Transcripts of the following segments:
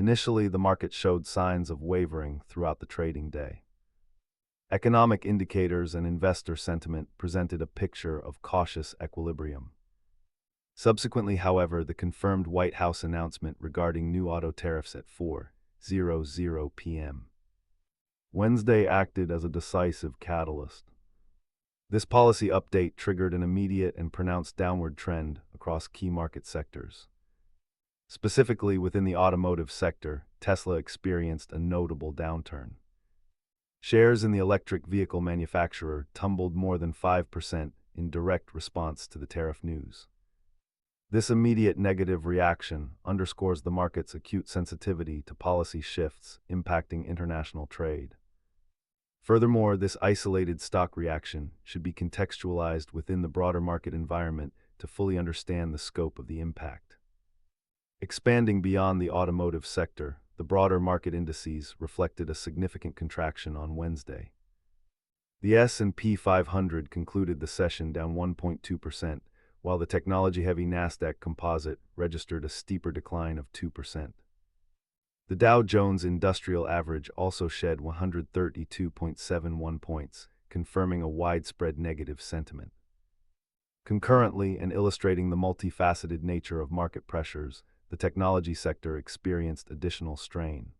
Initially, the market showed signs of wavering throughout the trading day. Economic indicators and investor sentiment presented a picture of cautious equilibrium. Subsequently, however, the confirmed White House announcement regarding new auto tariffs at 4:00 p.m. Wednesday acted as a decisive catalyst. This policy update triggered an immediate and pronounced downward trend across key market sectors. Specifically within the automotive sector, Tesla experienced a notable downturn. Shares in the electric vehicle manufacturer tumbled more than 5% in direct response to the tariff news. This immediate negative reaction underscores the market's acute sensitivity to policy shifts impacting international trade. Furthermore, this isolated stock reaction should be contextualized within the broader market environment to fully understand the scope of the impact. Expanding beyond the automotive sector, the broader market indices reflected a significant contraction on Wednesday. The S&P 500 concluded the session down 1.2%, while the technology-heavy Nasdaq Composite registered a steeper decline of 2%. The Dow Jones Industrial Average also shed 132.71 points, confirming a widespread negative sentiment. Concurrently, and illustrating the multifaceted nature of market pressures, the technology sector experienced additional strain.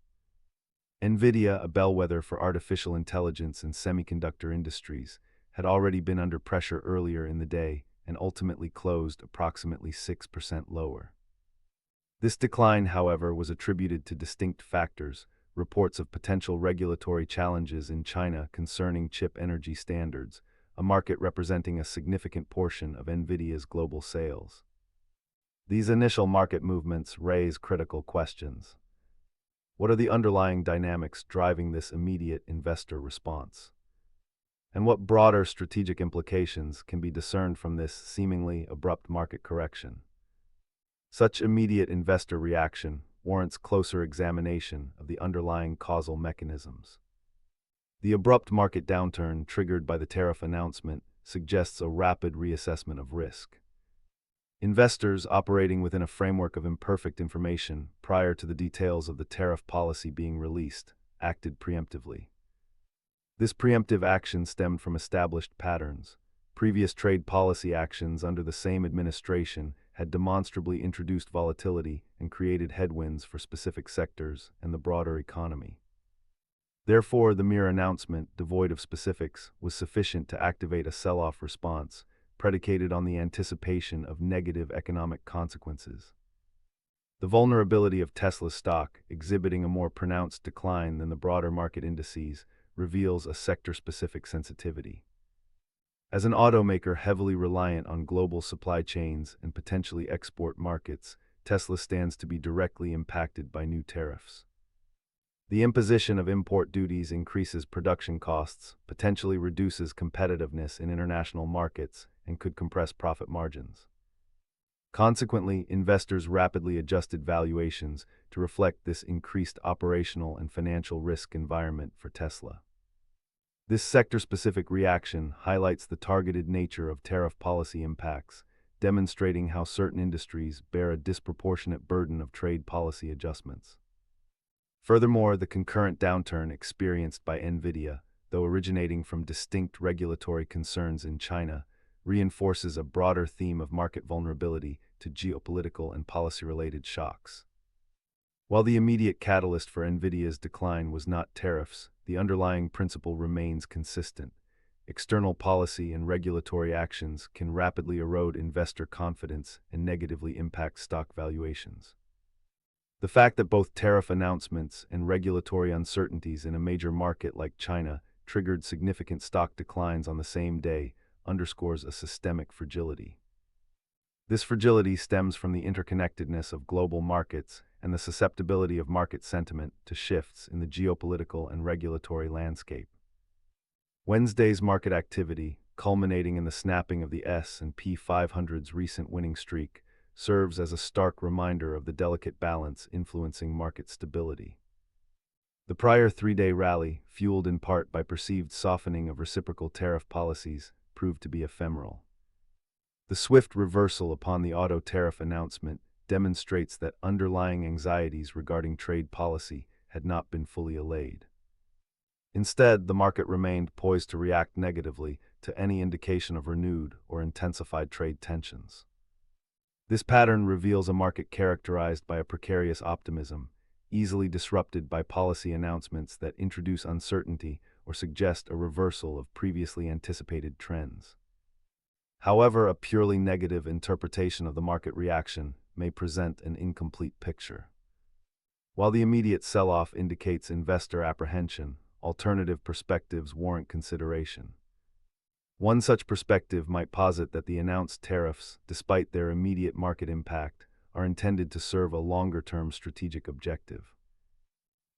Nvidia, a bellwether for artificial intelligence and semiconductor industries, had already been under pressure earlier in the day and ultimately closed approximately 6% lower. This decline, however, was attributed to distinct factors: reports of potential regulatory challenges in China concerning chip energy standards, a market representing a significant portion of Nvidia's global sales. These initial market movements raise critical questions. What are the underlying dynamics driving this immediate investor response? And what broader strategic implications can be discerned from this seemingly abrupt market correction? Such immediate investor reaction warrants closer examination of the underlying causal mechanisms. The abrupt market downturn triggered by the tariff announcement suggests a rapid reassessment of risk. Investors operating within a framework of imperfect information prior to the details of the tariff policy being released acted preemptively. This preemptive action stemmed from established patterns. Previous trade policy actions under the same administration had demonstrably introduced volatility and created headwinds for specific sectors and the broader economy. Therefore, the mere announcement, devoid of specifics, was sufficient to activate a sell-off response, predicated on the anticipation of negative economic consequences. The vulnerability of Tesla's stock, exhibiting a more pronounced decline than the broader market indices, reveals a sector-specific sensitivity. As an automaker heavily reliant on global supply chains and potentially export markets, Tesla stands to be directly impacted by new tariffs. The imposition of import duties increases production costs, potentially reduces competitiveness in international markets, and could compress profit margins. Consequently, investors rapidly adjusted valuations to reflect this increased operational and financial risk environment for Tesla. This sector-specific reaction highlights the targeted nature of tariff policy impacts, demonstrating how certain industries bear a disproportionate burden of trade policy adjustments. Furthermore, the concurrent downturn experienced by Nvidia, though originating from distinct regulatory concerns in China, reinforces a broader theme of market vulnerability to geopolitical and policy-related shocks. While the immediate catalyst for Nvidia's decline was not tariffs, the underlying principle remains consistent. External policy and regulatory actions can rapidly erode investor confidence and negatively impact stock valuations. The fact that both tariff announcements and regulatory uncertainties in a major market like China triggered significant stock declines on the same day underscores a systemic fragility. This fragility stems from the interconnectedness of global markets and the susceptibility of market sentiment to shifts in the geopolitical and regulatory landscape. Wednesday's market activity, culminating in the snapping of the S&P 500's recent winning streak, serves as a stark reminder of the delicate balance influencing market stability. The prior three-day rally, fueled in part by perceived softening of reciprocal tariff policies, proved to be ephemeral. The swift reversal upon the auto tariff announcement demonstrates that underlying anxieties regarding trade policy had not been fully allayed. Instead, the market remained poised to react negatively to any indication of renewed or intensified trade tensions. This pattern reveals a market characterized by a precarious optimism, easily disrupted by policy announcements that introduce uncertainty or suggest a reversal of previously anticipated trends. However, a purely negative interpretation of the market reaction may present an incomplete picture. While the immediate sell-off indicates investor apprehension, alternative perspectives warrant consideration. One such perspective might posit that the announced tariffs, despite their immediate market impact, are intended to serve a longer-term strategic objective.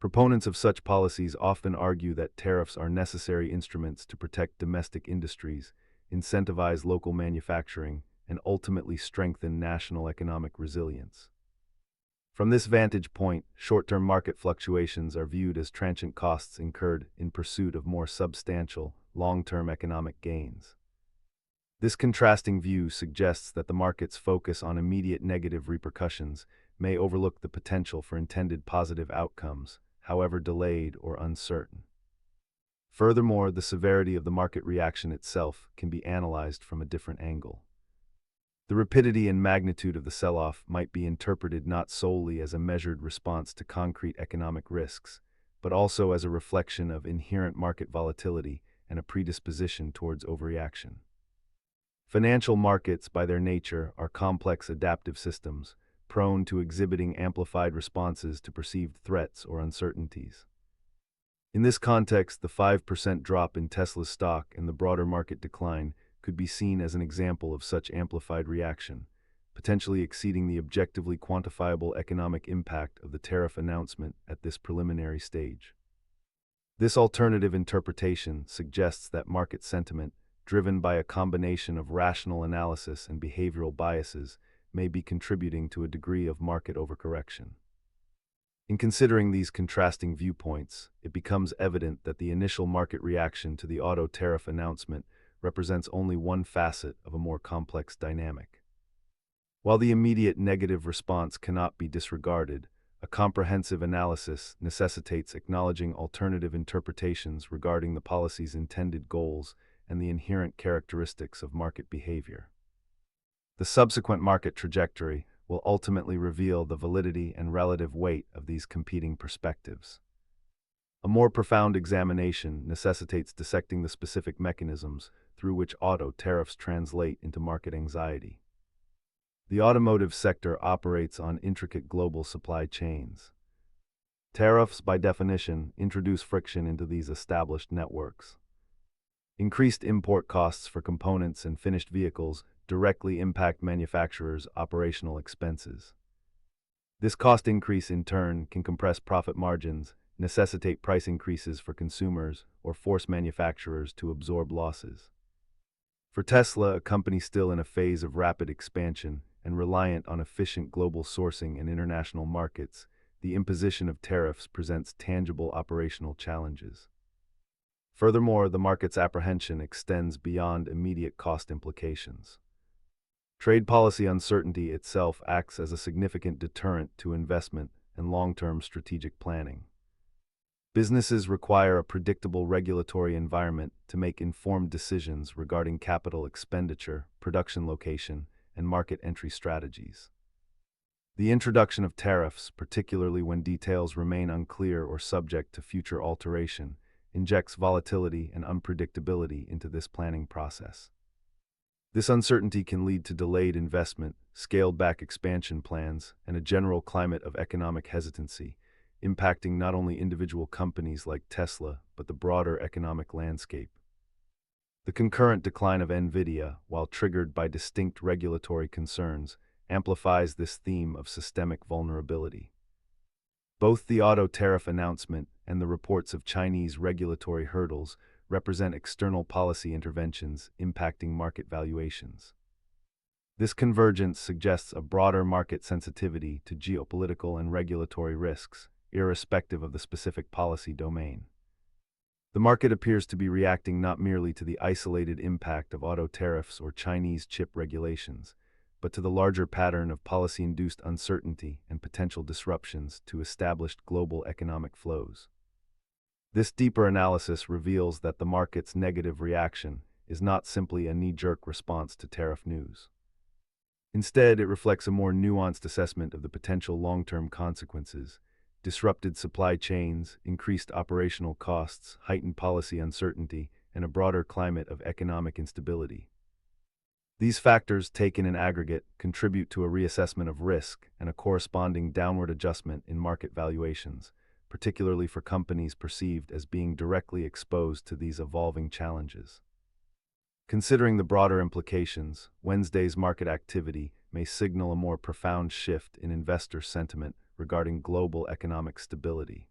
Proponents of such policies often argue that tariffs are necessary instruments to protect domestic industries, incentivize local manufacturing, and ultimately strengthen national economic resilience. From this vantage point, short-term market fluctuations are viewed as transient costs incurred in pursuit of more substantial, long-term economic gains. This contrasting view suggests that the market's focus on immediate negative repercussions may overlook the potential for intended positive outcomes, however delayed or uncertain. Furthermore, the severity of the market reaction itself can be analyzed from a different angle. The rapidity and magnitude of the sell-off might be interpreted not solely as a measured response to concrete economic risks, but also as a reflection of inherent market volatility and a predisposition towards overreaction. Financial markets, by their nature, are complex adaptive systems, prone to exhibiting amplified responses to perceived threats or uncertainties. In this context, the 5% drop in Tesla's stock and the broader market decline could be seen as an example of such amplified reaction, potentially exceeding the objectively quantifiable economic impact of the tariff announcement at this preliminary stage. This alternative interpretation suggests that market sentiment, driven by a combination of rational analysis and behavioral biases, may be contributing to a degree of market overcorrection. In considering these contrasting viewpoints, it becomes evident that the initial market reaction to the auto tariff announcement represents only one facet of a more complex dynamic. While the immediate negative response cannot be disregarded, a comprehensive analysis necessitates acknowledging alternative interpretations regarding the policy's intended goals and the inherent characteristics of market behavior. The subsequent market trajectory will ultimately reveal the validity and relative weight of these competing perspectives. A more profound examination necessitates dissecting the specific mechanisms through which auto tariffs translate into market anxiety. The automotive sector operates on intricate global supply chains. Tariffs, by definition, introduce friction into these established networks. Increased import costs for components and finished vehicles directly impact manufacturers' operational expenses. This cost increase, in turn, can compress profit margins, necessitate price increases for consumers, or force manufacturers to absorb losses. For Tesla, a company still in a phase of rapid expansion and reliant on efficient global sourcing and international markets, the imposition of tariffs presents tangible operational challenges. Furthermore, the market's apprehension extends beyond immediate cost implications. Trade policy uncertainty itself acts as a significant deterrent to investment and long-term strategic planning. Businesses require a predictable regulatory environment to make informed decisions regarding capital expenditure, production location, and market entry strategies. The introduction of tariffs, particularly when details remain unclear or subject to future alteration, injects volatility and unpredictability into this planning process. This uncertainty can lead to delayed investment, scaled-back expansion plans, and a general climate of economic hesitancy, impacting not only individual companies like Tesla, but the broader economic landscape. The concurrent decline of Nvidia, while triggered by distinct regulatory concerns, amplifies this theme of systemic vulnerability. Both the auto tariff announcement and the reports of Chinese regulatory hurdles represent external policy interventions impacting market valuations. This convergence suggests a broader market sensitivity to geopolitical and regulatory risks, irrespective of the specific policy domain. The market appears to be reacting not merely to the isolated impact of auto tariffs or Chinese chip regulations, but to the larger pattern of policy-induced uncertainty and potential disruptions to established global economic flows. This deeper analysis reveals that the market's negative reaction is not simply a knee-jerk response to tariff news. Instead, it reflects a more nuanced assessment of the potential long-term consequences: disrupted supply chains, increased operational costs, heightened policy uncertainty, and a broader climate of economic instability. These factors, taken in aggregate, contribute to a reassessment of risk and a corresponding downward adjustment in market valuations, particularly for companies perceived as being directly exposed to these evolving challenges. Considering the broader implications, Wednesday's market activity may signal a more profound shift in investor sentiment regarding global economic stability.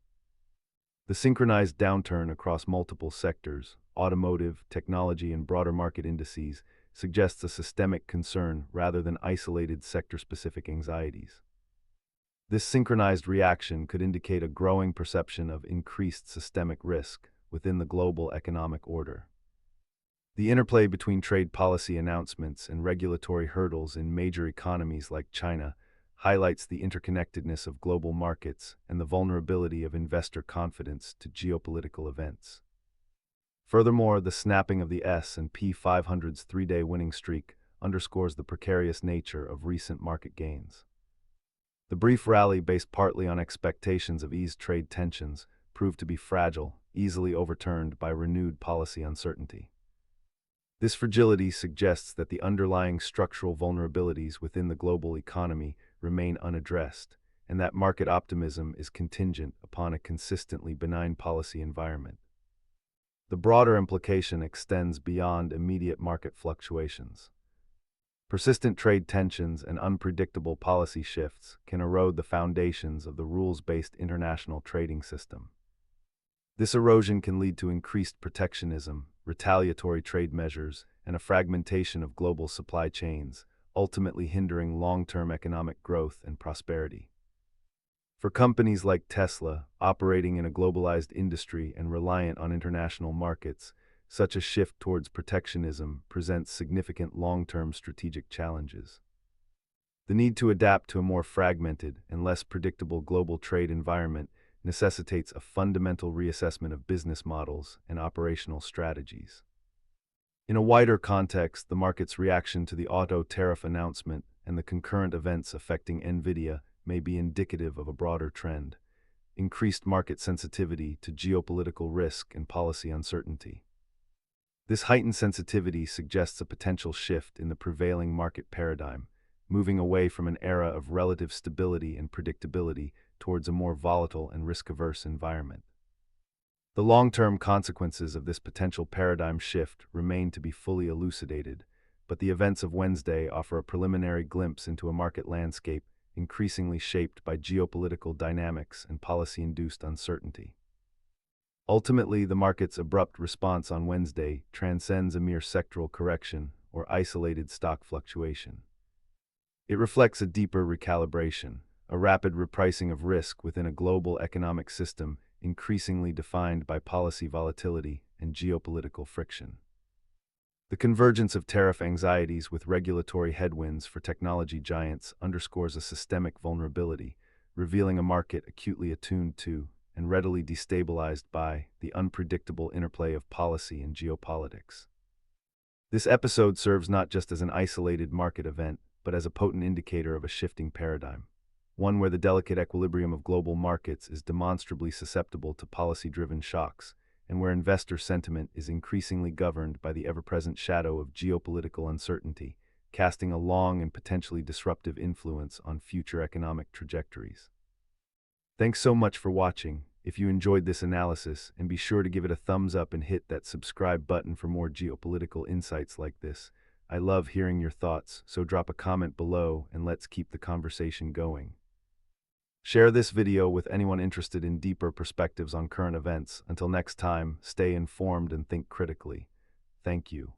The synchronized downturn across multiple sectors, automotive, technology, and broader market indices, suggests a systemic concern rather than isolated sector-specific anxieties. This synchronized reaction could indicate a growing perception of increased systemic risk within the global economic order. The interplay between trade policy announcements and regulatory hurdles in major economies like China highlights the interconnectedness of global markets and the vulnerability of investor confidence to geopolitical events. Furthermore, the snapping of the S&P 500's three-day winning streak underscores the precarious nature of recent market gains. The brief rally, based partly on expectations of eased trade tensions, proved to be fragile, easily overturned by renewed policy uncertainty. This fragility suggests that the underlying structural vulnerabilities within the global economy remain unaddressed, and that market optimism is contingent upon a consistently benign policy environment. The broader implication extends beyond immediate market fluctuations. Persistent trade tensions and unpredictable policy shifts can erode the foundations of the rules-based international trading system. This erosion can lead to increased protectionism, retaliatory trade measures, and a fragmentation of global supply chains, ultimately hindering long-term economic growth and prosperity. For companies like Tesla, operating in a globalized industry and reliant on international markets, such a shift towards protectionism presents significant long-term strategic challenges. The need to adapt to a more fragmented and less predictable global trade environment necessitates a fundamental reassessment of business models and operational strategies. In a wider context, the market's reaction to the auto tariff announcement and the concurrent events affecting Nvidia may be indicative of a broader trend: increased market sensitivity to geopolitical risk and policy uncertainty. This heightened sensitivity suggests a potential shift in the prevailing market paradigm, moving away from an era of relative stability and predictability towards a more volatile and risk-averse environment. The long-term consequences of this potential paradigm shift remain to be fully elucidated, but the events of Wednesday offer a preliminary glimpse into a market landscape increasingly shaped by geopolitical dynamics and policy-induced uncertainty. Ultimately, the market's abrupt response on Wednesday transcends a mere sectoral correction or isolated stock fluctuation. It reflects a deeper recalibration, a rapid repricing of risk within a global economic system increasingly defined by policy volatility and geopolitical friction. The convergence of tariff anxieties with regulatory headwinds for technology giants underscores a systemic vulnerability, revealing a market acutely attuned to and readily destabilized by the unpredictable interplay of policy and geopolitics. This episode serves not just as an isolated market event, but as a potent indicator of a shifting paradigm, one where the delicate equilibrium of global markets is demonstrably susceptible to policy-driven shocks, and where investor sentiment is increasingly governed by the ever-present shadow of geopolitical uncertainty, casting a long and potentially disruptive influence on future economic trajectories. Thanks so much for watching. If you enjoyed this analysis, and be sure to give it a thumbs up and hit that subscribe button for more geopolitical insights like this. I love hearing your thoughts, so drop a comment below and let's keep the conversation going. Share this video with anyone interested in deeper perspectives on current events. Until next time, stay informed and think critically. Thank you.